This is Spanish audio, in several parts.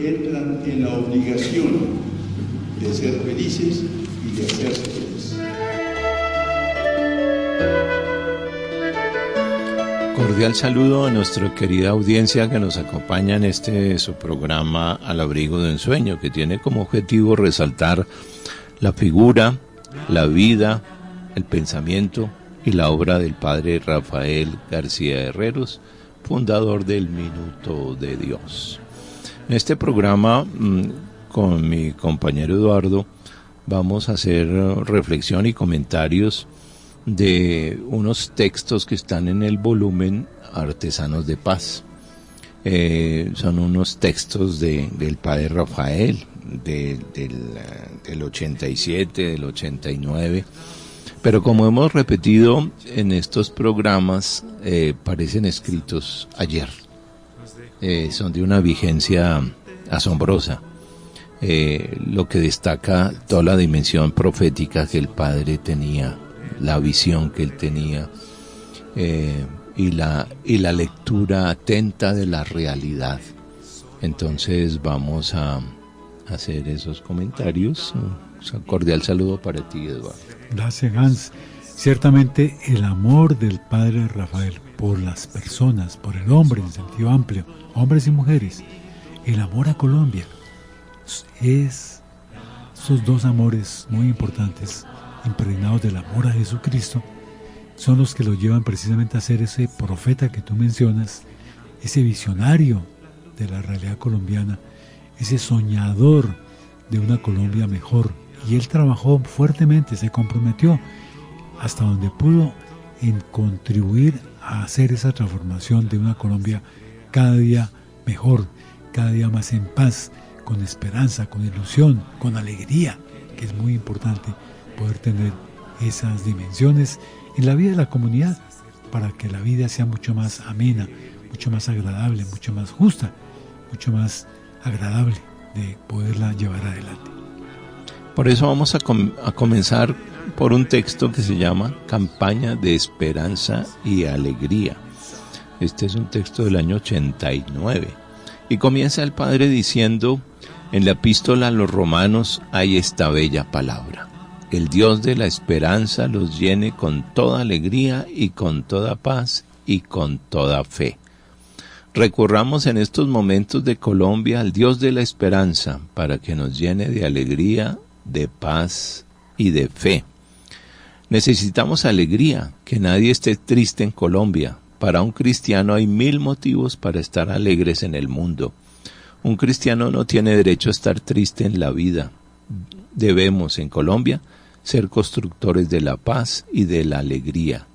entran en la obligación de ser felices y de hacerse felices. Cordial saludo a nuestra querida audiencia que nos acompaña en su programa Al abrigo de un sueño, que tiene como objetivo resaltar la figura, la vida, el pensamiento y la obra del padre Rafael García Herreros, fundador del Minuto de Dios. En este programa, con mi compañero Eduardo, vamos a hacer reflexión y comentarios de unos textos que están en el volumen Artesanos de Paz. Son unos textos del padre Rafael del 87, del 89, pero como hemos repetido en estos programas, parecen escritos ayer. Son de una vigencia asombrosa, lo que destaca toda la dimensión profética que el padre tenía, la visión que él tenía, y la lectura atenta de la realidad. Entonces vamos a hacer esos comentarios. Un cordial saludo para ti, Eduardo. Gracias, Hans. Ciertamente el amor del padre Rafael por las personas, por el hombre en sentido amplio, hombres y mujeres, el amor a Colombia, es esos dos amores muy importantes, impregnados del amor a Jesucristo, son los que lo llevan precisamente a ser ese profeta que tú mencionas, ese visionario de la realidad colombiana, ese soñador de una Colombia mejor. Y él trabajó fuertemente, se comprometió hasta donde pudo en contribuir a hacer esa transformación de una Colombia cada día mejor, cada día más en paz, con esperanza, con ilusión, con alegría, que es muy importante poder tener esas dimensiones en la vida de la comunidad para que la vida sea mucho más amena, mucho más agradable, mucho más justa, mucho más agradable de poderla llevar adelante. Por eso vamos a comenzar por un texto que se llama Campaña de Esperanza y Alegría. Este es un texto del año 89 y comienza el padre diciendo: en la epístola a los romanos hay esta bella palabra: el Dios de la esperanza los llene con toda alegría y con toda paz y con toda fe. Recurramos en estos momentos de Colombia al Dios de la esperanza para que nos llene de alegría, de paz y de fe. Necesitamos alegría, que nadie esté triste en Colombia. Para un cristiano hay 1000 motivos para estar alegres en el mundo. Un cristiano no tiene derecho a estar triste en la vida. Debemos, en Colombia, ser constructores de la paz y de la alegría.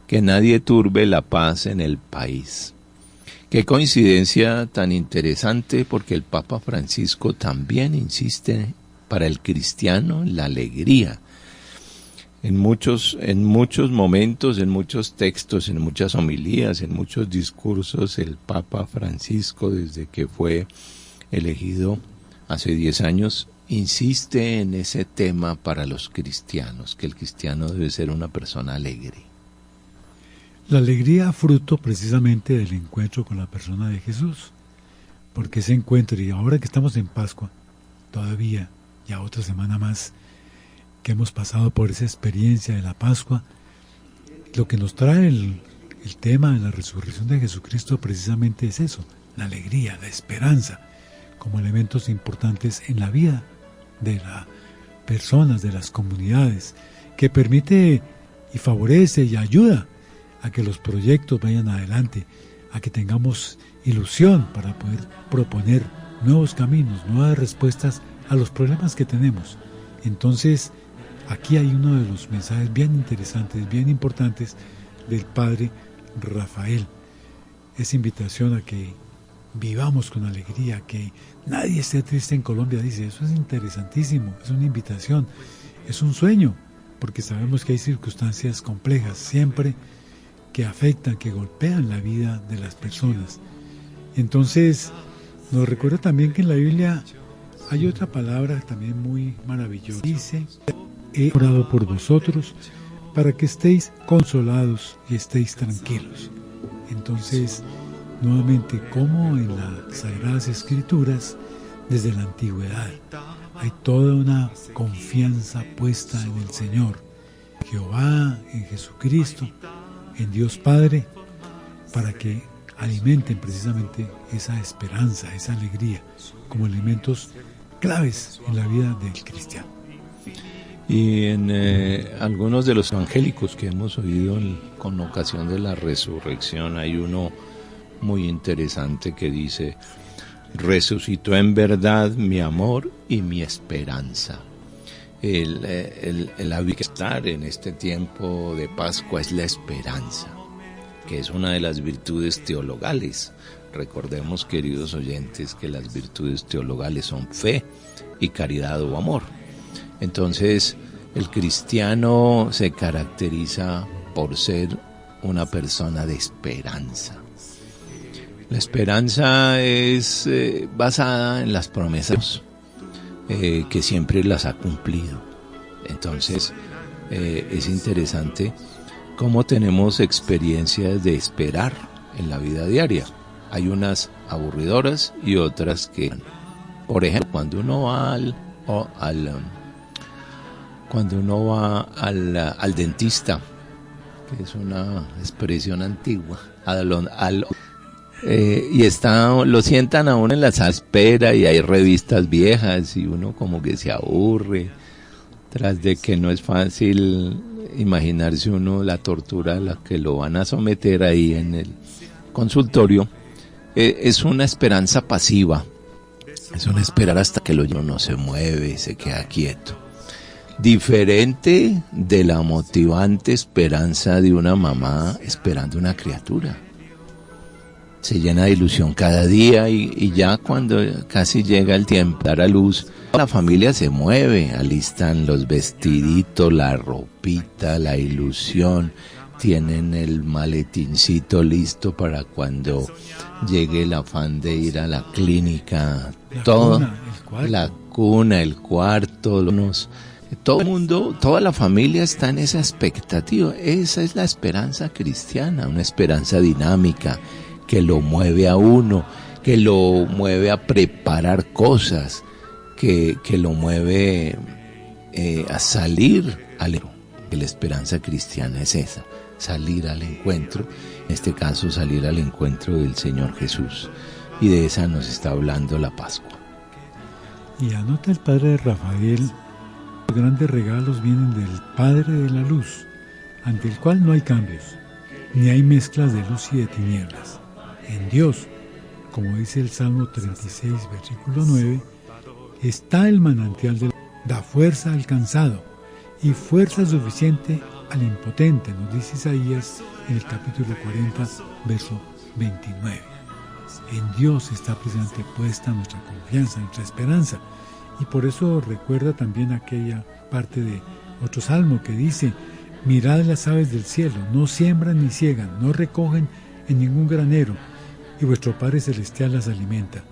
Que nadie turbe la paz en el país. Qué coincidencia tan interesante, porque el Papa Francisco también insiste para el cristiano la alegría. En muchos momentos, en muchos textos, en muchas homilías, en muchos discursos, el Papa Francisco, desde que fue elegido hace 10 años, insiste en ese tema para los cristianos, que el cristiano debe ser una persona alegre. La alegría fruto precisamente del encuentro con la persona de Jesús, porque ese encuentro, y ahora que estamos en Pascua, todavía ya otra semana más que hemos pasado por esa experiencia de la Pascua, lo que nos trae el tema de la resurrección de Jesucristo precisamente es eso, la alegría, la esperanza, como elementos importantes en la vida de las personas, de las comunidades, que permite y favorece y ayuda a que los proyectos vayan adelante, a que tengamos ilusión para poder proponer nuevos caminos, nuevas respuestas a los problemas que tenemos. Entonces, aquí hay uno de los mensajes bien interesantes, bien importantes del padre Rafael. Esa invitación a que vivamos con alegría, que nadie esté triste en Colombia, dice, eso es interesantísimo, es una invitación, es un sueño, porque sabemos que hay circunstancias complejas siempre que afectan, que golpean la vida de las personas. Entonces, nos recuerda también que en la Biblia hay otra palabra también muy maravillosa. Dice: he orado por vosotros para que estéis consolados y estéis tranquilos. Entonces, nuevamente cómo en las Sagradas Escrituras, desde la antigüedad, hay toda una confianza puesta en el Señor, Jehová, en Jesucristo, en Dios Padre, para que alimenten precisamente esa esperanza, esa alegría, como elementos claves en la vida del cristiano. Y en algunos de los evangélicos que hemos oído con ocasión de la resurrección, hay uno muy interesante que dice: resucitó en verdad mi amor y mi esperanza. El estar en este tiempo de Pascua es la esperanza, que es una de las virtudes teologales. Recordemos, queridos oyentes, que las virtudes teologales son fe y caridad o amor. Entonces, el cristiano se caracteriza por ser una persona de esperanza. La esperanza es basada en las promesas que siempre las ha cumplido. Entonces, es interesante cómo tenemos experiencias de esperar en la vida diaria. Hay unas aburridoras y otras que, por ejemplo, cuando uno va al dentista, que es una expresión antigua, y lo sientan a uno en la sala de espera y hay revistas viejas y uno como que se aburre, tras de que no es fácil imaginarse uno la tortura a la que lo van a someter ahí en el consultorio. Es una esperanza pasiva, es un esperar hasta que uno no se mueve, se queda quieto. Diferente de la motivante esperanza de una mamá esperando una criatura. Se llena de ilusión cada día y ya cuando casi llega el tiempo de dar a luz, la familia se mueve, alistan los vestiditos, la ropita, la ilusión, tienen el maletincito listo para cuando llegue el afán de ir a la clínica, la cuna, el cuarto, todo el mundo, toda la familia está en esa expectativa. Esa es la esperanza cristiana, una esperanza dinámica que lo mueve a uno, que lo mueve a preparar cosas, que lo mueve a salir al encuentro. La esperanza cristiana es esa, salir al encuentro, en este caso salir al encuentro del Señor Jesús, y de esa nos está hablando la Pascua. Y anota el padre Rafael: los grandes regalos vienen del Padre de la Luz, ante el cual no hay cambios, ni hay mezclas de luz y de tinieblas. En Dios, como dice el Salmo 36, versículo 9, está el manantial de la vida, da fuerza al cansado y fuerza suficiente al impotente, nos dice Isaías en el capítulo 40, verso 29. En Dios está precisamente puesta nuestra confianza, nuestra esperanza, y por eso recuerda también aquella parte de otro salmo que dice: mirad las aves del cielo, no siembran ni ciegan, no recogen en ningún granero, y vuestro Padre Celestial las alimenta.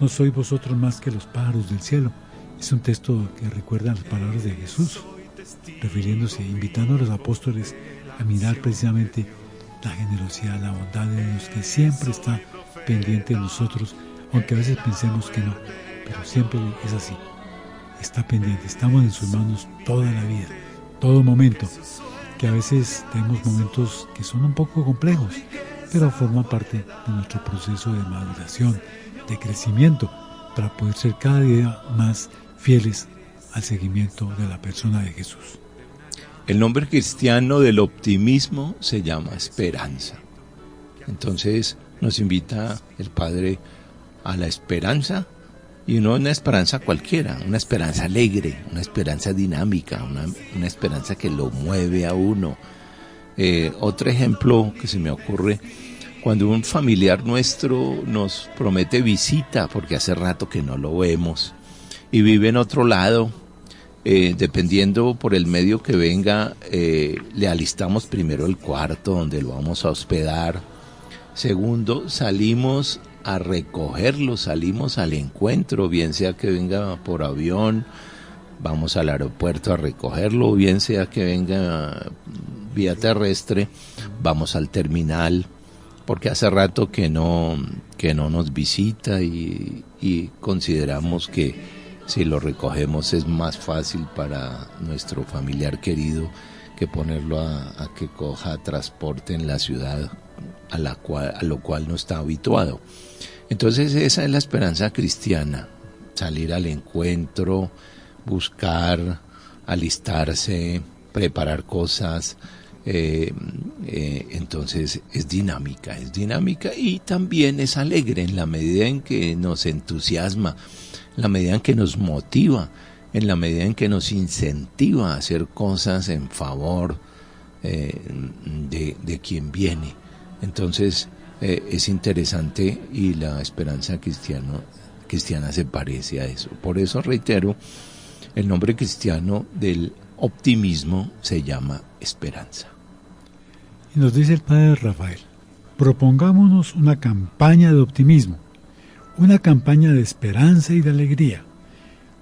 ¿No sois vosotros más que los pájaros del cielo? Es un texto que recuerda las palabras de Jesús, refiriéndose, invitando a los apóstoles a mirar precisamente la generosidad, la bondad de Dios, que siempre está pendiente de nosotros, aunque a veces pensemos que no, pero siempre es así. Está pendiente, estamos en sus manos toda la vida, todo momento, que a veces tenemos momentos que son un poco complejos, pero forman parte de nuestro proceso de maduración, de crecimiento, para poder ser cada día más fieles al seguimiento de la persona de Jesús. El nombre cristiano del optimismo se llama esperanza. Entonces nos invita el Padre a la esperanza, y no una esperanza cualquiera, una esperanza alegre, una esperanza dinámica, una esperanza que lo mueve a uno. Otro ejemplo que se me ocurre: cuando un familiar nuestro nos promete visita, porque hace rato que no lo vemos, y vive en otro lado, dependiendo por el medio que venga, le alistamos primero el cuarto donde lo vamos a hospedar. Segundo, salimos a recogerlo, salimos al encuentro, bien sea que venga por avión, vamos al aeropuerto a recogerlo, bien sea que venga vía terrestre, vamos al terminal, porque hace rato que no nos visita y consideramos que si lo recogemos es más fácil para nuestro familiar querido que ponerlo a que coja transporte en la ciudad a lo cual no está habituado. Entonces esa es la esperanza cristiana, salir al encuentro, buscar, alistarse, preparar cosas. Entonces es dinámica y también es alegre en la medida en que nos entusiasma, en la medida en que nos motiva, en la medida en que nos incentiva a hacer cosas en favor de quien viene. Entonces es interesante y la esperanza cristiana se parece a eso. Por eso reitero, el nombre cristiano del optimismo se llama esperanza. Y nos dice el padre Rafael, propongámonos una campaña de optimismo, una campaña de esperanza y de alegría.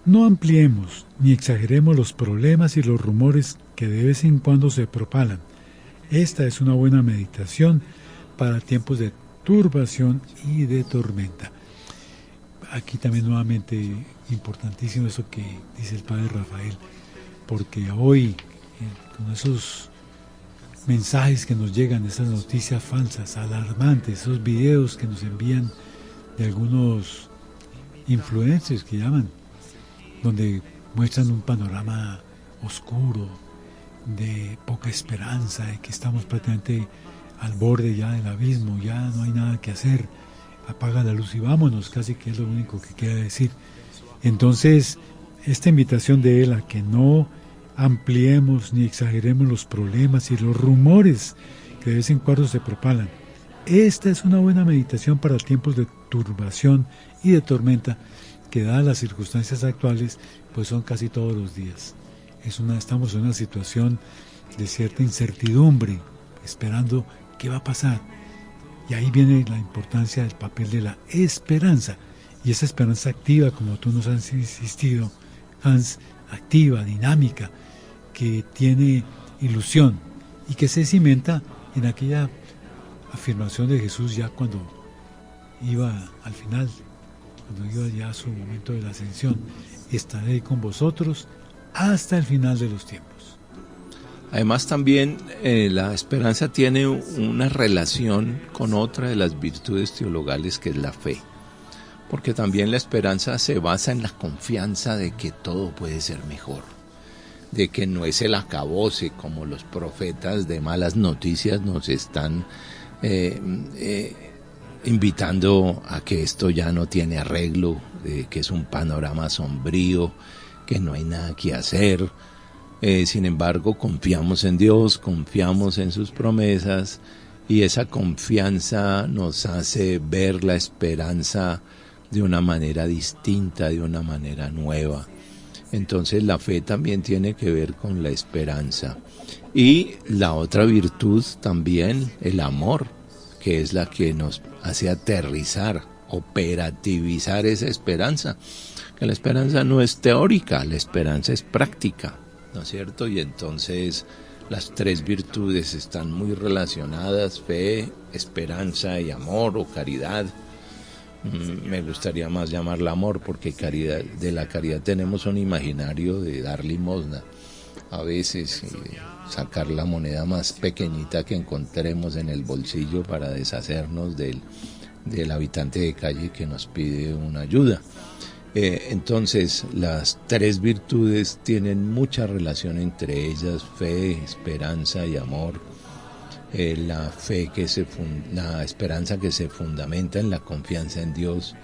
No ampliemos ni exageremos los problemas y los rumores que de vez en cuando se propalan. Esta es una buena meditación para tiempos de turbación y de tormenta. Aquí también nuevamente importantísimo eso que dice el padre Rafael, porque hoy con esos mensajes que nos llegan, esas noticias falsas, alarmantes, esos videos que nos envían de algunos influencers que llaman, donde muestran un panorama oscuro, de poca esperanza, de que estamos prácticamente al borde ya del abismo, ya no hay nada que hacer, apaga la luz y vámonos, casi que es lo único que queda decir. Entonces, esta invitación de él a que no ampliemos ni exageremos los problemas y los rumores que de vez en cuando se propalan. Esta es una buena meditación para tiempos de turbación y de tormenta que, dadas las circunstancias actuales, pues son casi todos los días. Estamos en una situación de cierta incertidumbre, esperando qué va a pasar. Y ahí viene la importancia del papel de la esperanza. Y esa esperanza activa, como tú nos has insistido, Hans, activa, dinámica, que tiene ilusión y que se cimenta en aquella afirmación de Jesús ya cuando iba al final, cuando iba ya a su momento de la ascensión: estaré con vosotros hasta el final de los tiempos. Además también la esperanza tiene una relación con otra de las virtudes teologales, que es la fe, porque también la esperanza se basa en la confianza de que todo puede ser mejor, de que no es el acabose como los profetas de malas noticias nos están invitando a que esto ya no tiene arreglo, que es un panorama sombrío, que no hay nada que hacer. Sin embargo, confiamos en Dios, confiamos en sus promesas, y esa confianza nos hace ver la esperanza de una manera distinta, de una manera nueva. Entonces la fe también tiene que ver con la esperanza. Y la otra virtud también, el amor, que es la que nos hace aterrizar, operativizar esa esperanza. Que la esperanza no es teórica, la esperanza es práctica, ¿no es cierto? Y entonces las tres virtudes están muy relacionadas: fe, esperanza y amor o caridad. Me gustaría más llamarla amor, porque caridad, de la caridad tenemos un imaginario de dar limosna a veces, sacar la moneda más pequeñita que encontremos en el bolsillo para deshacernos del habitante de calle que nos pide una ayuda. Entonces las tres virtudes tienen mucha relación entre ellas: fe, esperanza y amor. La fe la esperanza que se fundamenta en la confianza en Dios,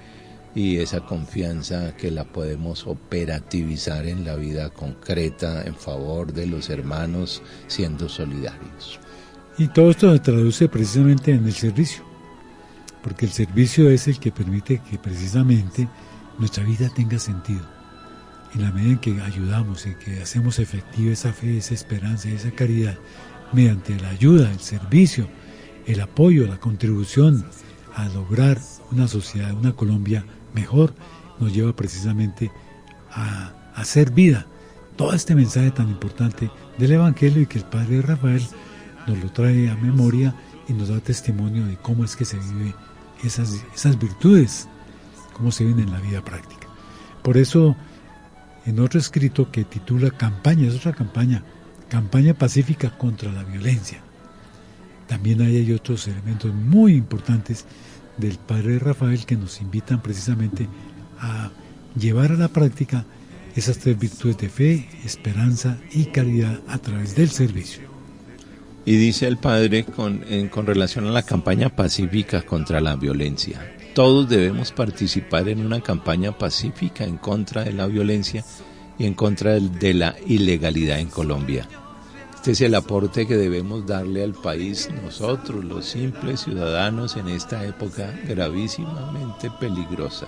y esa confianza que la podemos operativizar en la vida concreta en favor de los hermanos, siendo solidarios. Y todo esto se traduce precisamente en el servicio, porque el servicio es el que permite que precisamente nuestra vida tenga sentido. En la medida en que ayudamos, en que hacemos efectiva esa fe, esa esperanza y esa caridad, mediante la ayuda, el servicio, el apoyo, la contribución a lograr una sociedad, una Colombia mejor, nos lleva precisamente a hacer vida todo este mensaje tan importante del Evangelio, y que el padre Rafael nos lo trae a memoria y nos da testimonio de cómo es que se vive esas virtudes, cómo se viven en la vida práctica. Por eso, en otro escrito que titula Campaña, es otra campaña pacífica contra la violencia. También hay otros elementos muy importantes del Padre Rafael que nos invitan precisamente a llevar a la práctica esas 3 virtudes de fe, esperanza y caridad a través del servicio. Y dice el Padre con relación a la campaña pacífica contra la violencia: todos debemos participar en una campaña pacífica en contra de la violencia y en contra de la ilegalidad en Colombia. Este es el aporte que debemos darle al país nosotros, los simples ciudadanos, en esta época gravísimamente peligrosa.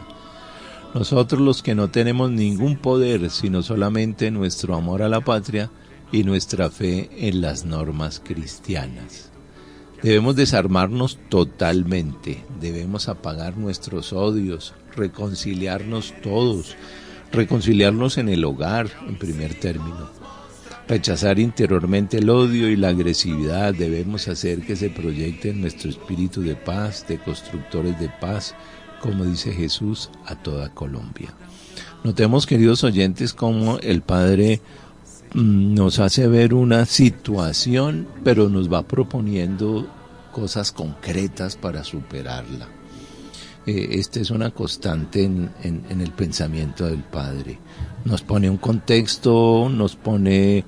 Nosotros, los que no tenemos ningún poder, sino solamente nuestro amor a la patria y nuestra fe en las normas cristianas. Debemos desarmarnos totalmente, debemos apagar nuestros odios, reconciliarnos todos, reconciliarnos en el hogar, en primer término. Rechazar interiormente el odio y la agresividad. Debemos hacer que se proyecte en nuestro espíritu de paz, de constructores de paz, como dice Jesús, a toda Colombia. Notemos, queridos oyentes, cómo el Padre nos hace ver una situación, pero nos va proponiendo cosas concretas para superarla. Esta es una constante en el pensamiento del Padre. Nos pone un contexto, nos pone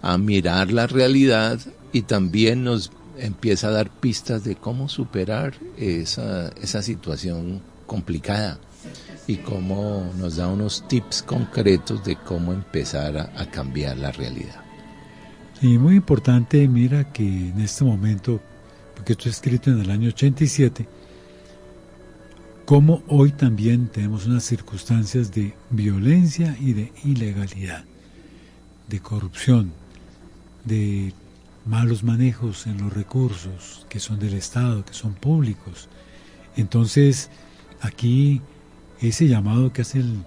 a mirar la realidad y también nos empieza a dar pistas de cómo superar esa situación complicada y cómo nos da unos tips concretos de cómo empezar a cambiar la realidad. Sí, muy importante, mira que en este momento, porque esto es escrito en el año 87, como hoy también tenemos unas circunstancias de violencia y de ilegalidad, de corrupción, de malos manejos en los recursos que son del Estado, que son públicos. Entonces, aquí ese llamado que hace el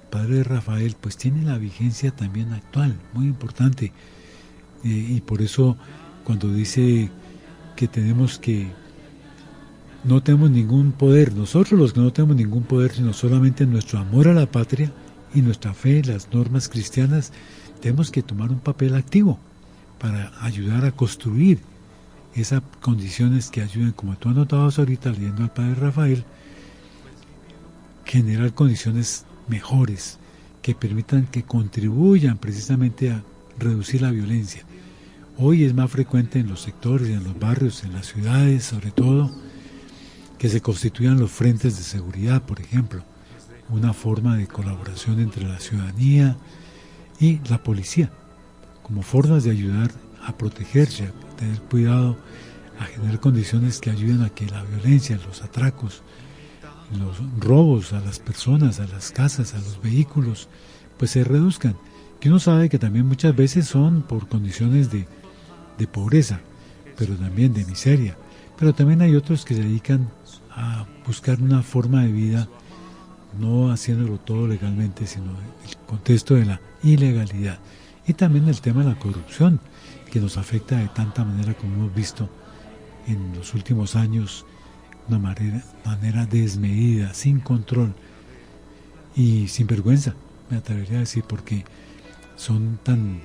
Padre Rafael, pues tiene la vigencia también actual, muy importante. Y por eso, cuando dice que no tenemos ningún poder, nosotros los que no tenemos ningún poder, sino solamente nuestro amor a la patria y nuestra fe en las normas cristianas, tenemos que tomar un papel activo para ayudar a construir esas condiciones que ayuden, como tú anotabas ahorita leyendo al Padre Rafael, generar condiciones mejores que permitan, que contribuyan precisamente a reducir la violencia. Hoy es más frecuente en los sectores, en los barrios, en las ciudades sobre todo, que se constituyan los frentes de seguridad, por ejemplo, una forma de colaboración entre la ciudadanía y la policía, como formas de ayudar a protegerse, a tener cuidado, a generar condiciones que ayuden a que la violencia, los atracos, los robos a las personas, a las casas, a los vehículos, pues se reduzcan. Que uno sabe que también muchas veces son por condiciones de pobreza, pero también de miseria. Pero también hay otros que se dedican a buscar una forma de vida, no haciéndolo todo legalmente, sino el contexto de la ilegalidad. Y también el tema de la corrupción, que nos afecta de tanta manera como hemos visto en los últimos años, de una manera desmedida, sin control y sin vergüenza, me atrevería a decir, porque son tan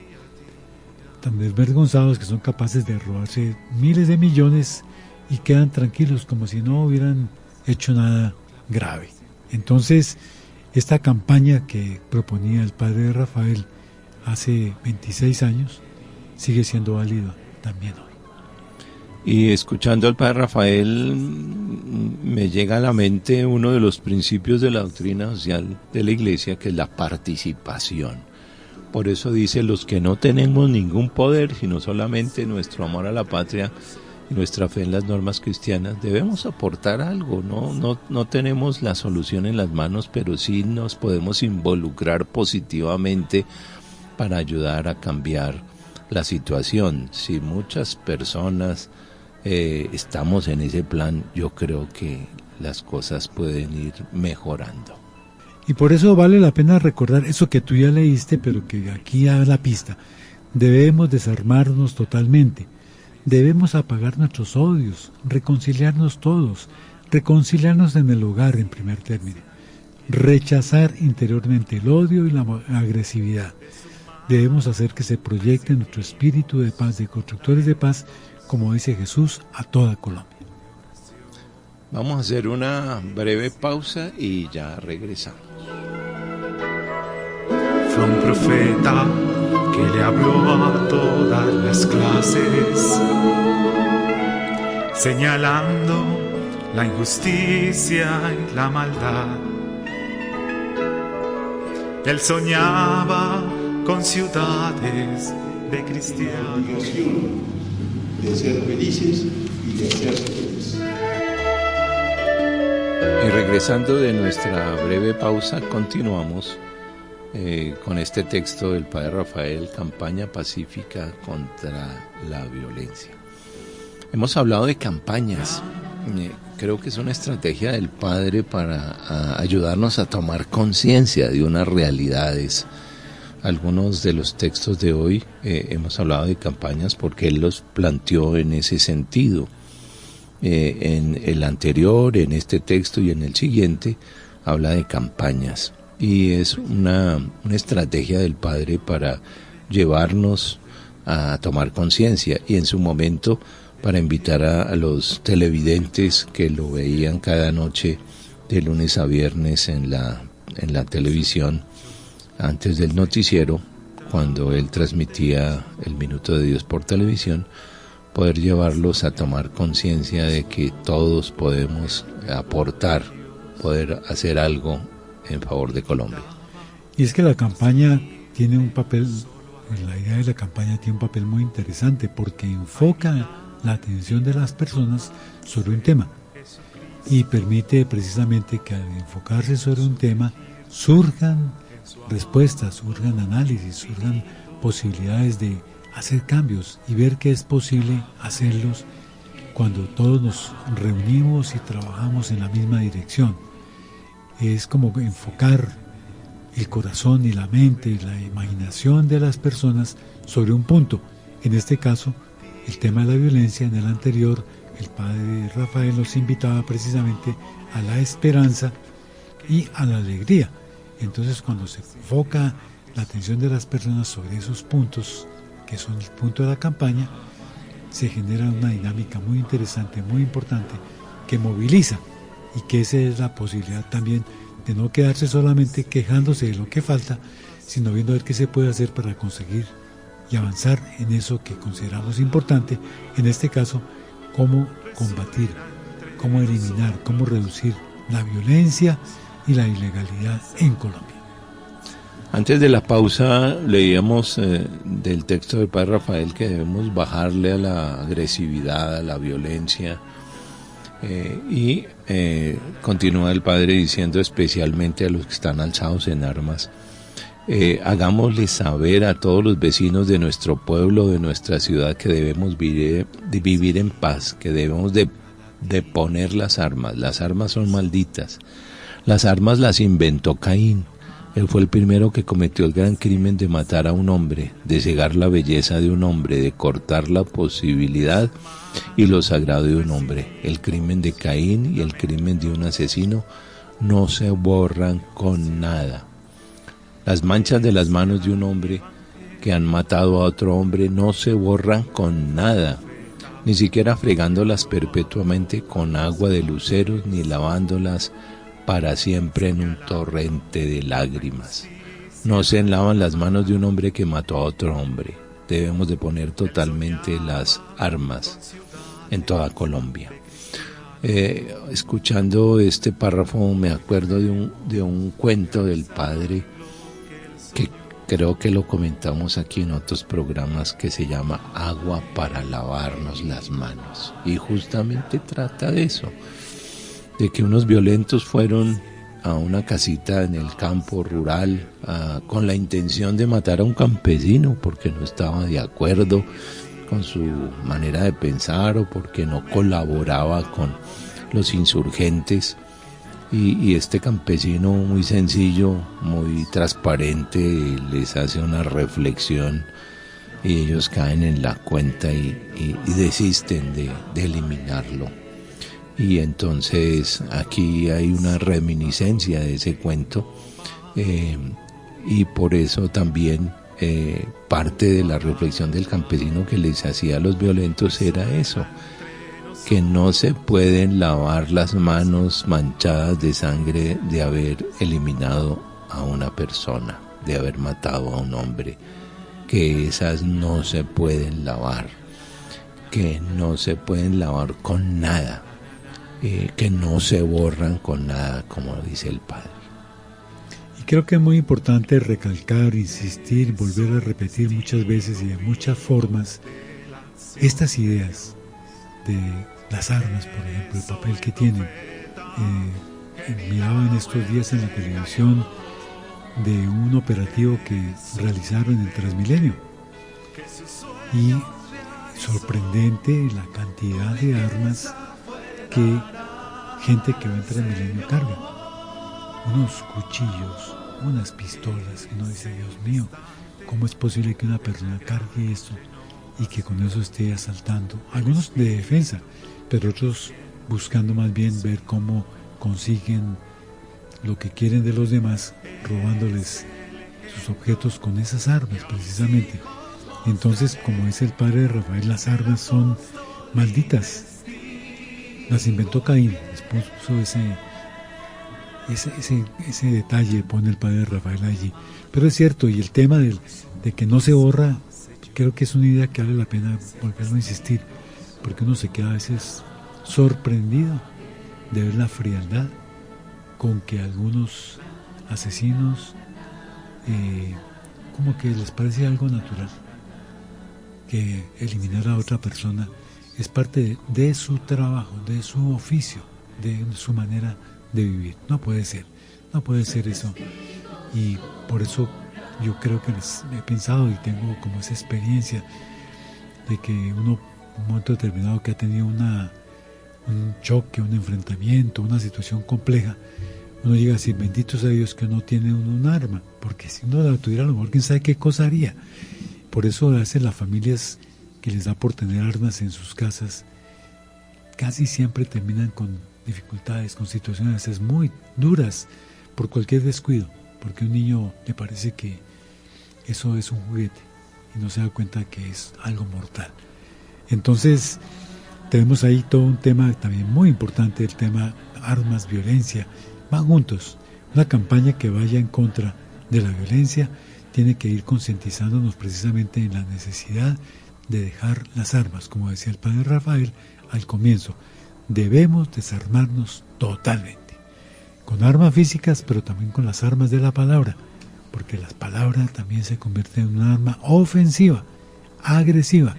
desvergonzados que son capaces de robarse miles de millones y quedan tranquilos como si no hubieran hecho nada grave. Entonces, esta campaña que proponía el Padre Rafael hace 26 años sigue siendo válida también hoy. Y escuchando al Padre Rafael, me llega a la mente uno de los principios de la doctrina social de la Iglesia, que es la participación. Por eso dice: los que no tenemos ningún poder, sino solamente nuestro amor a la patria y nuestra fe en las normas cristianas, debemos aportar algo. No tenemos la solución en las manos, pero sí nos podemos involucrar positivamente para ayudar a cambiar la situación. Si muchas personas estamos en ese plan, yo creo que las cosas pueden ir mejorando. Y por eso vale la pena recordar eso que tú ya leíste, pero que aquí da la pista. Debemos desarmarnos totalmente. Debemos apagar nuestros odios, reconciliarnos todos, reconciliarnos en el hogar en primer término, rechazar interiormente el odio y la agresividad. Debemos hacer que se proyecte nuestro espíritu de paz, de constructores de paz, como dice Jesús, a toda Colombia. Vamos a hacer una breve pausa y ya regresamos. Fue un profeta que le habló a todas las clases, señalando la injusticia y la maldad. Él soñaba con ciudades de cristianos. Obligación de ser felices y de hacerse felices. Y regresando de nuestra breve pausa, continuamos con este texto del Padre Rafael, Campaña Pacífica contra la Violencia. Hemos hablado de campañas. Creo que es una estrategia del Padre para ayudarnos a tomar conciencia de unas realidades. Algunos de los textos de hoy hemos hablado de campañas porque Él los planteó en ese sentido. En el anterior, en este texto y en el siguiente, habla de campañas. Y es una estrategia del Padre para llevarnos a tomar conciencia y en su momento para invitar a los televidentes que lo veían cada noche de lunes a viernes en la televisión antes del noticiero, cuando él transmitía el Minuto de Dios por televisión, poder llevarlos a tomar conciencia de que todos podemos aportar, poder hacer algo en favor de Colombia. Y es que la campaña tiene un papel, la idea de la campaña tiene un papel muy interesante porque enfoca la atención de las personas sobre un tema y permite precisamente que al enfocarse sobre un tema surjan respuestas, surjan análisis, surjan posibilidades de hacer cambios y ver que es posible hacerlos cuando todos nos reunimos y trabajamos en la misma dirección. Es como enfocar el corazón y la mente y la imaginación de las personas sobre un punto. En este caso, el tema de la violencia. En el anterior, el Padre Rafael nos invitaba precisamente a la esperanza y a la alegría. Entonces, cuando se enfoca la atención de las personas sobre esos puntos, que son el punto de la campaña, se genera una dinámica muy interesante, muy importante, que moviliza, y que esa es la posibilidad también de no quedarse solamente quejándose de lo que falta, sino viendo a ver qué se puede hacer para conseguir y avanzar en eso que consideramos importante, en este caso, cómo combatir, cómo eliminar, cómo reducir la violencia y la ilegalidad en Colombia. Antes de la pausa leíamos del texto del Padre Rafael que debemos bajarle a la agresividad, a la violencia, y continúa el Padre diciendo especialmente a los que están alzados en armas, hagámosle saber a todos los vecinos de nuestro pueblo, de nuestra ciudad, que debemos vivir en paz, que debemos de poner las armas. Las armas son malditas. Las armas las inventó Caín. Él fue el primero que cometió el gran crimen de matar a un hombre, de cegar la belleza de un hombre, de cortar la posibilidad y lo sagrado de un hombre. El crimen de Caín y el crimen de un asesino no se borran con nada. Las manchas de las manos de un hombre que han matado a otro hombre no se borran con nada, ni siquiera fregándolas perpetuamente con agua de luceros, ni lavándolas para siempre en un torrente de lágrimas. No se lavan las manos de un hombre que mató a otro hombre. Debemos de poner totalmente las armas en toda Colombia. Escuchando este párrafo me acuerdo de un cuento del Padre que creo que lo comentamos aquí en otros programas, que se llama Agua para lavarnos las manos, y justamente trata de eso, de que unos violentos fueron a una casita en el campo rural con la intención de matar a un campesino porque no estaba de acuerdo con su manera de pensar o porque no colaboraba con los insurgentes, y este campesino muy sencillo, muy transparente, les hace una reflexión y ellos caen en la cuenta y desisten de eliminarlo. Y entonces aquí hay una reminiscencia de ese cuento, y por eso también parte de la reflexión del campesino que les hacía a los violentos era eso, que no se pueden lavar las manos manchadas de sangre de haber eliminado a una persona, de haber matado a un hombre, que esas no se pueden lavar, que no se pueden lavar con nada, que no se borran con nada, como dice el Padre. Y creo que es muy importante recalcar, insistir, volver a repetir muchas veces y de muchas formas estas ideas de las armas, por ejemplo, el papel que tienen. Miraba en estos días en la televisión de un operativo que realizaron en el Transmilenio, y sorprendente la cantidad de armas que gente que va en Transmilenio carga, unos cuchillos, unas pistolas, que uno dice, Dios mío, ¿cómo es posible que una persona cargue esto y que con eso esté asaltando? Algunos de defensa, pero otros buscando más bien ver cómo consiguen lo que quieren de los demás, robándoles sus objetos con esas armas precisamente. Entonces, como dice el padre Rafael, las armas son malditas. Las inventó Caín, les puso ese detalle, pone el padre Rafael allí. Pero es cierto, y el tema de que no se borra, creo que es una idea que vale la pena volverlo a insistir, porque uno se queda a veces sorprendido de ver la frialdad con que algunos asesinos como que les parece algo natural, que eliminar a otra persona es parte de su trabajo, de su oficio, de su manera de vivir. No puede ser eso. Y por eso yo creo que les he pensado y tengo como esa experiencia de que uno, en un momento determinado que ha tenido un choque, un enfrentamiento, una situación compleja, uno llega a decir, bendito sea Dios que no tiene un arma, porque si uno la tuviera, a lo mejor quién sabe qué cosa haría. Por eso a veces las familias que les da por tener armas en sus casas casi siempre terminan con dificultades, con situaciones a veces muy duras por cualquier descuido, porque a un niño le parece que eso es un juguete y no se da cuenta que es algo mortal. Entonces tenemos ahí todo un tema también muy importante, el tema armas, violencia, van juntos. Una campaña que vaya en contra de la violencia tiene que ir concientizándonos precisamente en la necesidad de dejar las armas, como decía el padre Rafael al comienzo. Debemos desarmarnos totalmente, con armas físicas, pero también con las armas de la palabra, porque la palabra también se convierte en un arma ofensiva, agresiva,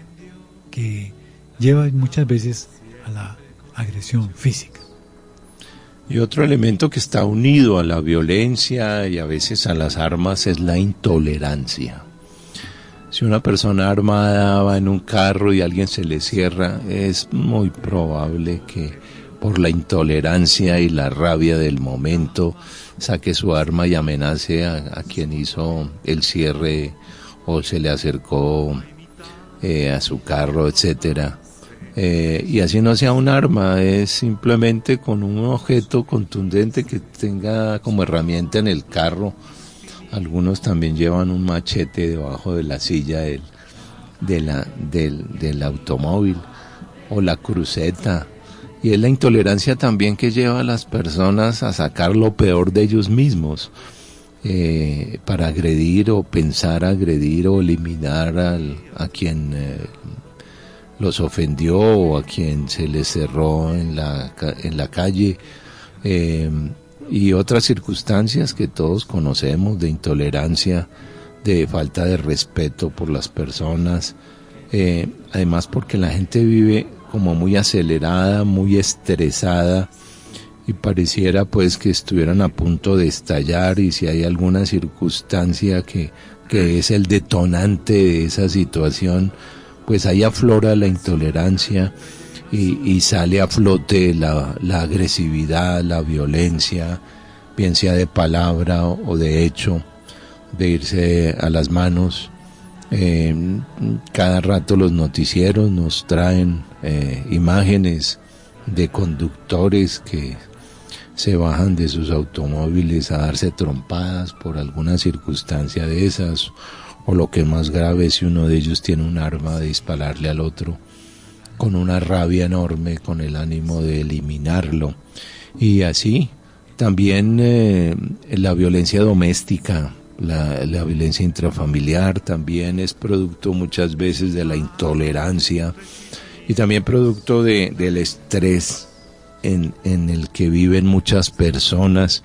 que lleva muchas veces a la agresión física. Y otro elemento que está unido a la violencia y a veces a las armas es la intolerancia. Si una persona armada va en un carro y alguien se le cierra, es muy probable que por la intolerancia y la rabia del momento saque su arma y amenace a quien hizo el cierre o se le acercó a su carro, etcétera. Y así no sea un arma, es simplemente con un objeto contundente que tenga como herramienta en el carro. Algunos también llevan un machete debajo de la silla del automóvil o la cruceta. Y es la intolerancia también que lleva a las personas a sacar lo peor de ellos mismos para agredir o pensar agredir o eliminar a quien los ofendió o a quien se les cerró en la calle. Y otras circunstancias que todos conocemos de intolerancia, de falta de respeto por las personas, además porque la gente vive como muy acelerada, muy estresada y pareciera pues que estuvieran a punto de estallar, y si hay alguna circunstancia que es el detonante de esa situación, pues ahí aflora la intolerancia y sale a flote la agresividad, la violencia, bien sea de palabra o de hecho, de irse a las manos. Cada rato los noticieros nos traen imágenes de conductores que se bajan de sus automóviles a darse trompadas por alguna circunstancia de esas, o lo que es más grave, si uno de ellos tiene un arma, de dispararle al otro con una rabia enorme, con el ánimo de eliminarlo. Y así también la violencia doméstica, la violencia intrafamiliar también es producto muchas veces de la intolerancia y también producto del estrés en el que viven muchas personas,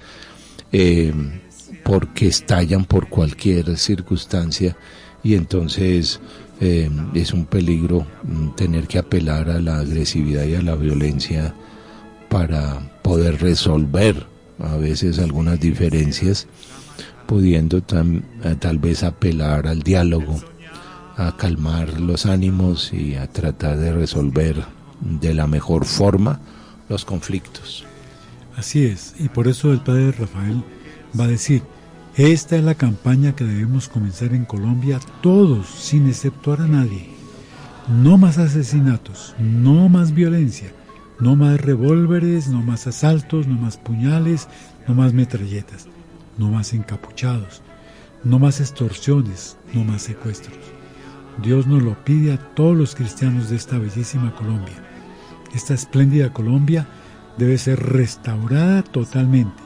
porque estallan por cualquier circunstancia, y entonces es un peligro tener que apelar a la agresividad y a la violencia para poder resolver a veces algunas diferencias, pudiendo tal vez apelar al diálogo, a calmar los ánimos y a tratar de resolver de la mejor forma los conflictos. Así es, y por eso el padre Rafael va a decir: esta es la campaña que debemos comenzar en Colombia todos, sin exceptuar a nadie. No más asesinatos, no más violencia, no más revólveres, no más asaltos, no más puñales, no más metralletas, no más encapuchados, no más extorsiones, no más secuestros. Dios nos lo pide a todos los cristianos de esta bellísima Colombia. Esta espléndida Colombia debe ser restaurada totalmente,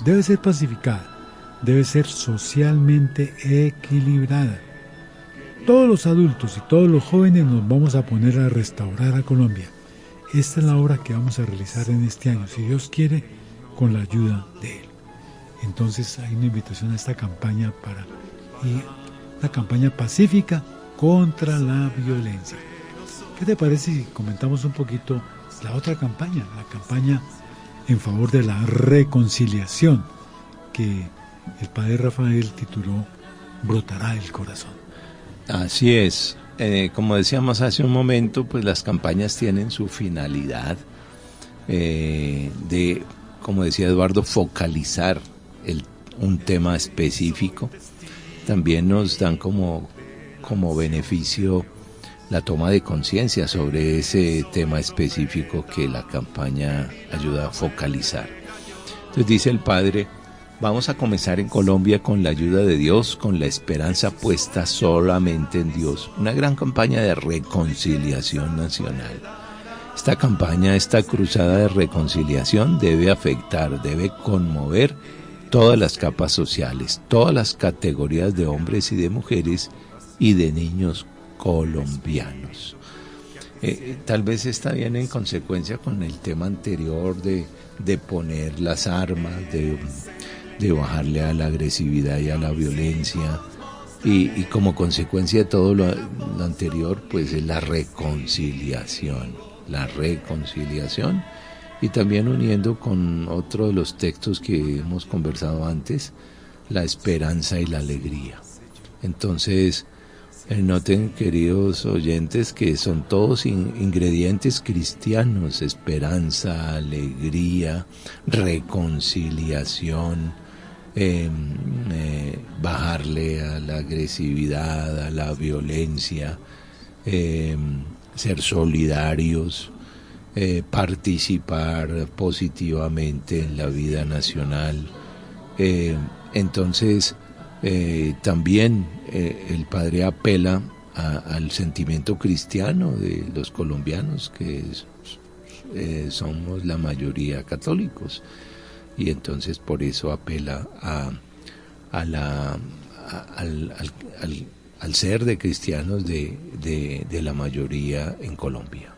debe ser pacificada, debe ser socialmente equilibrada. Todos los adultos y todos los jóvenes nos vamos a poner a restaurar a Colombia. Esta es la obra que vamos a realizar en este año, si Dios quiere, con la ayuda de Él. Entonces hay una invitación a esta campaña una campaña pacífica contra la violencia. ¿Qué te parece si comentamos un poquito la otra campaña, la campaña en favor de la reconciliación, que el padre Rafael tituló Brotará el corazón? Así es. Como decíamos hace un momento, pues las campañas tienen su finalidad de, como decía Eduardo, focalizar un tema específico. También nos dan como beneficio la toma de conciencia sobre ese tema específico que la campaña ayuda a focalizar. Entonces dice el padre: vamos a comenzar en Colombia con la ayuda de Dios, con la esperanza puesta solamente en Dios. Una gran campaña de reconciliación nacional. Esta campaña, esta cruzada de reconciliación debe afectar, debe conmover todas las capas sociales, todas las categorías de hombres y de mujeres y de niños colombianos. Tal vez está bien en consecuencia con el tema anterior de poner las armas, de bajarle a la agresividad y a la violencia, y como consecuencia de todo lo anterior, pues es la reconciliación, y también uniendo con otro de los textos que hemos conversado antes, la esperanza y la alegría. Entonces, noten, queridos oyentes, que son todos ingredientes cristianos: esperanza, alegría, reconciliación, bajarle a la agresividad, a la violencia, ser solidarios, participar positivamente en la vida nacional. Entonces, también el padre apela al sentimiento cristiano de los colombianos, que somos la mayoría católicos, y entonces por eso apela al ser de cristianos de la mayoría en Colombia.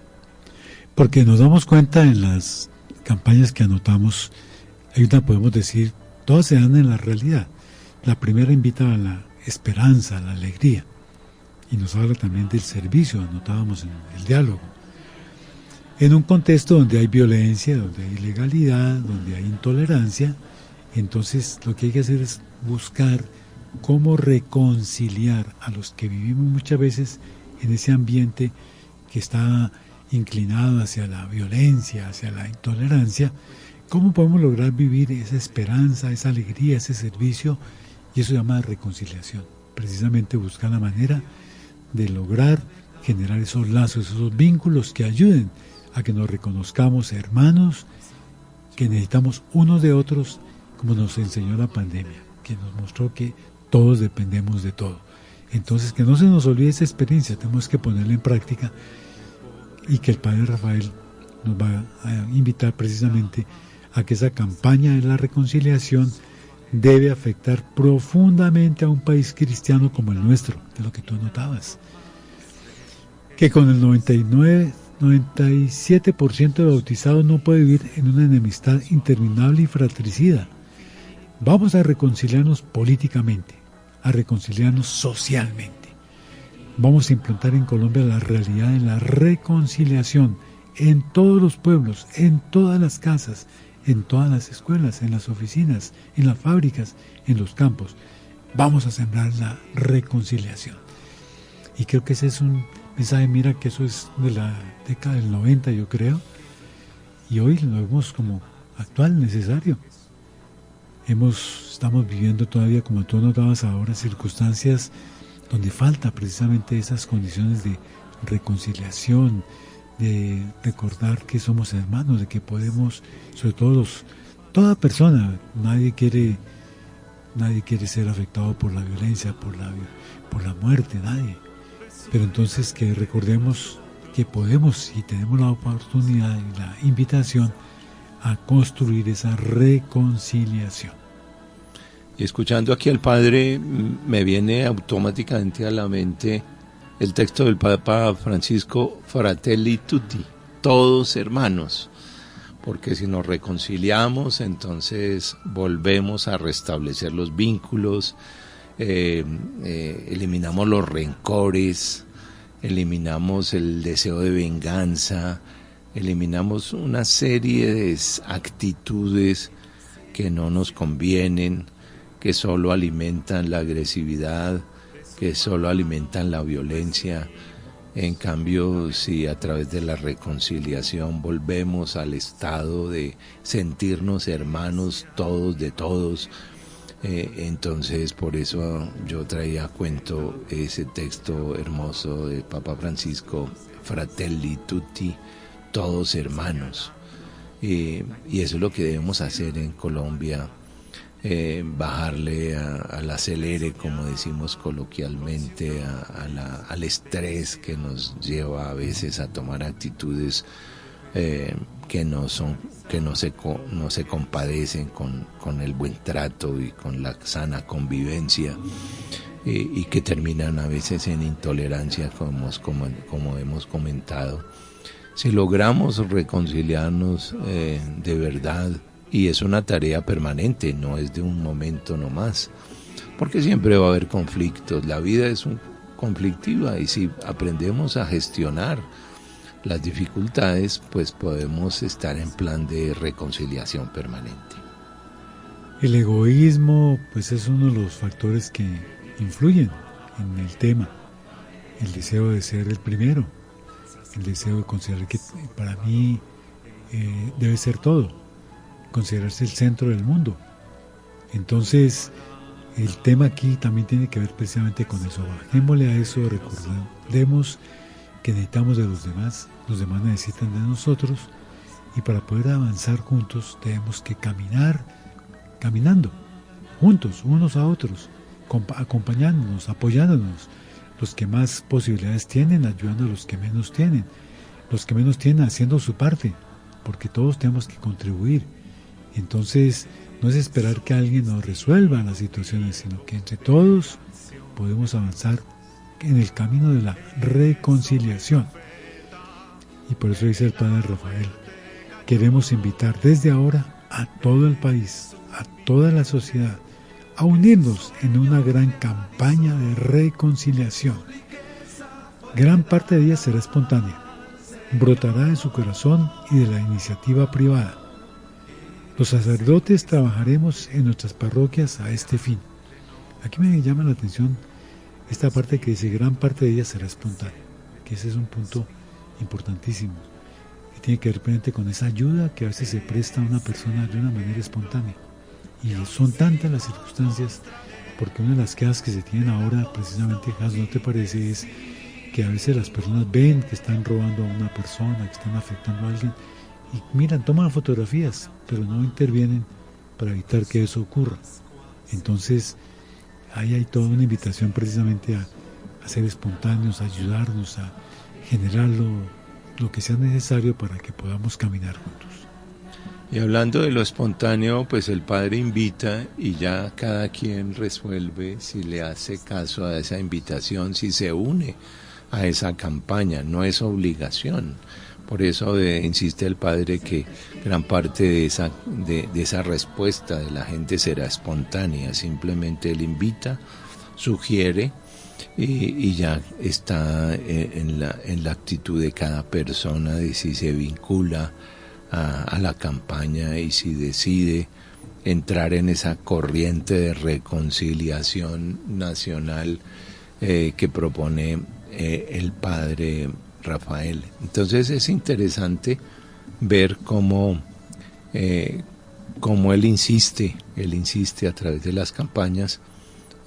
Porque nos damos cuenta en las campañas que anotamos, hay una, podemos decir, todas se dan en la realidad. La primera invita a la esperanza, a la alegría, y nos habla también del servicio, anotábamos en el diálogo. En un contexto donde hay violencia, donde hay ilegalidad, donde hay intolerancia, entonces lo que hay que hacer es buscar cómo reconciliar a los que vivimos muchas veces en ese ambiente que está inclinado hacia la violencia, hacia la intolerancia. ¿Cómo podemos lograr vivir esa esperanza, esa alegría, ese servicio? Y eso se llama reconciliación, precisamente buscar la manera de lograr generar esos lazos, esos vínculos que ayuden a que nos reconozcamos hermanos, que necesitamos unos de otros, como nos enseñó la pandemia, que nos mostró que todos dependemos de todo. Entonces, que no se nos olvide esa experiencia, tenemos que ponerla en práctica, y que el Padre Rafael nos va a invitar precisamente a que esa campaña de la reconciliación debe afectar profundamente a un país cristiano como el nuestro, de lo que tú notabas, que con el 97% de bautizados no puede vivir en una enemistad interminable y fratricida. Vamos a reconciliarnos políticamente, a reconciliarnos socialmente. Vamos a implantar en Colombia la realidad de la reconciliación en todos los pueblos, en todas las casas, en todas las escuelas, en las oficinas, en las fábricas, en los campos. Vamos a sembrar la reconciliación. Y creo que ese es un mensaje, mira que eso es de la década del 90, yo creo, y hoy lo vemos como actual, necesario. Estamos viviendo todavía, como tú notabas ahora, circunstancias donde falta precisamente esas condiciones de reconciliación, de recordar que somos hermanos, de que podemos, sobre todo toda persona, nadie quiere ser afectado por la violencia, por la muerte, nadie. Pero entonces que recordemos que podemos y tenemos la oportunidad y la invitación a construir esa reconciliación. Y escuchando aquí al Padre, me viene automáticamente a la mente el texto del Papa Francisco, Fratelli Tutti, todos hermanos, porque si nos reconciliamos, entonces volvemos a restablecer los vínculos, eliminamos los rencores, eliminamos el deseo de venganza, eliminamos una serie de actitudes que no nos convienen, que solo alimentan la agresividad, que solo alimentan la violencia. En cambio, si a través de la reconciliación volvemos al estado de sentirnos hermanos todos de todos, entonces por eso yo traía a cuento ese texto hermoso de Papa Francisco, Fratelli Tutti, todos hermanos. Y eso es lo que debemos hacer en Colombia, bajarle al acelere, como decimos coloquialmente, al estrés que nos lleva a veces a tomar actitudes que no se compadecen con el buen trato y con la sana convivencia, y que terminan a veces en intolerancia, como hemos comentado. Si logramos reconciliarnos de verdad, y es una tarea permanente, no es de un momento nomás, porque siempre va a haber conflictos, la vida es conflictiva, y si aprendemos a gestionar las dificultades, pues podemos estar en plan de reconciliación permanente. El egoísmo, pues es uno de los factores que influyen en el tema, el deseo de ser el primero, el deseo de considerar que para mí debe ser todo, considerarse el centro del mundo. Entonces, el tema aquí también tiene que ver precisamente con eso. Bajémosle a eso, recordemos que necesitamos de los demás necesitan de nosotros, y para poder avanzar juntos tenemos que caminando juntos, unos a otros, acompañándonos, apoyándonos, los que más posibilidades tienen, ayudando a los que menos tienen haciendo su parte, porque todos tenemos que contribuir. Entonces, no es esperar que alguien nos resuelva las situaciones, sino que entre todos podemos avanzar en el camino de la reconciliación. Y por eso dice el Padre Rafael, queremos invitar desde ahora a todo el país, a toda la sociedad, a unirnos en una gran campaña de reconciliación. Gran parte de ella será espontánea, brotará de su corazón y de la iniciativa privada. Los sacerdotes trabajaremos en nuestras parroquias a este fin. Aquí me llama la atención esta parte que dice, gran parte de ella será espontánea, que ese es un punto importantísimo, que tiene que ver presente con esa ayuda que a veces se presta a una persona de una manera espontánea. Y son tantas las circunstancias porque una de las quejas que se tienen ahora, precisamente, Hans, ¿no te parece? Es que a veces las personas ven que están robando a una persona, que están afectando a alguien, y miran, toman fotografías, pero no intervienen para evitar que eso ocurra. Entonces, ahí hay toda una invitación precisamente a ser espontáneos, a ayudarnos, a generar lo que sea necesario para que podamos caminar juntos. Y hablando de lo espontáneo, pues el Padre invita y ya cada quien resuelve si le hace caso a esa invitación, si se une a esa campaña, no es obligación. Por eso insiste el Padre que gran parte de esa respuesta de la gente será espontánea, simplemente él invita, sugiere y ya está en la actitud de cada persona de si se vincula a la campaña y si decide entrar en esa corriente de reconciliación nacional que propone el Padre Rafael. Entonces es interesante ver cómo él insiste a través de las campañas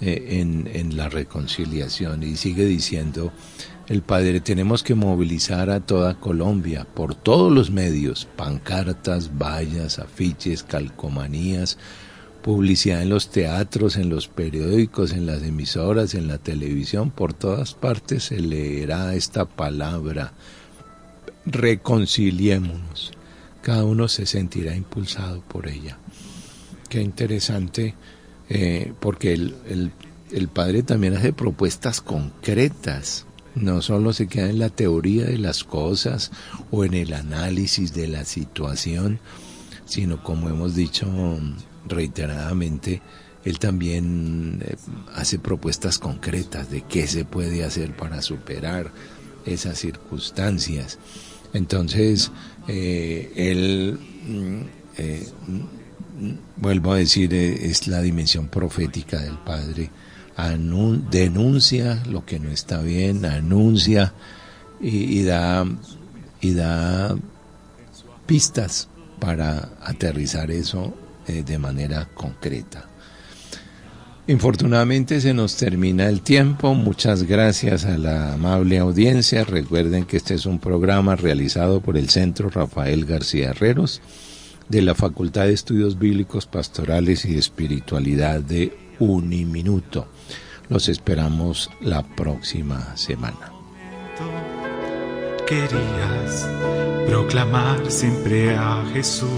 en la reconciliación, y sigue diciendo el Padre: tenemos que movilizar a toda Colombia por todos los medios, pancartas, vallas, afiches, calcomanías, publicidad en los teatros, en los periódicos, en las emisoras, en la televisión, por todas partes se leerá esta palabra: reconciliémonos. Cada uno se sentirá impulsado por ella. Qué interesante, porque el Padre también hace propuestas concretas. No solo se queda en la teoría de las cosas o en el análisis de la situación, sino, como hemos dicho reiteradamente, él también hace propuestas concretas de qué se puede hacer para superar esas circunstancias. Entonces, él, vuelvo a decir, es la dimensión profética del Padre. Denuncia lo que no está bien, anuncia y da pistas para aterrizar eso de manera concreta. Infortunadamente se nos termina el tiempo. Muchas gracias a la amable audiencia. Recuerden que este es un programa realizado por el Centro Rafael García Herreros de la Facultad de Estudios Bíblicos, Pastorales y de Espiritualidad de Uniminuto. Los esperamos la próxima semana. Querías proclamar siempre a Jesús.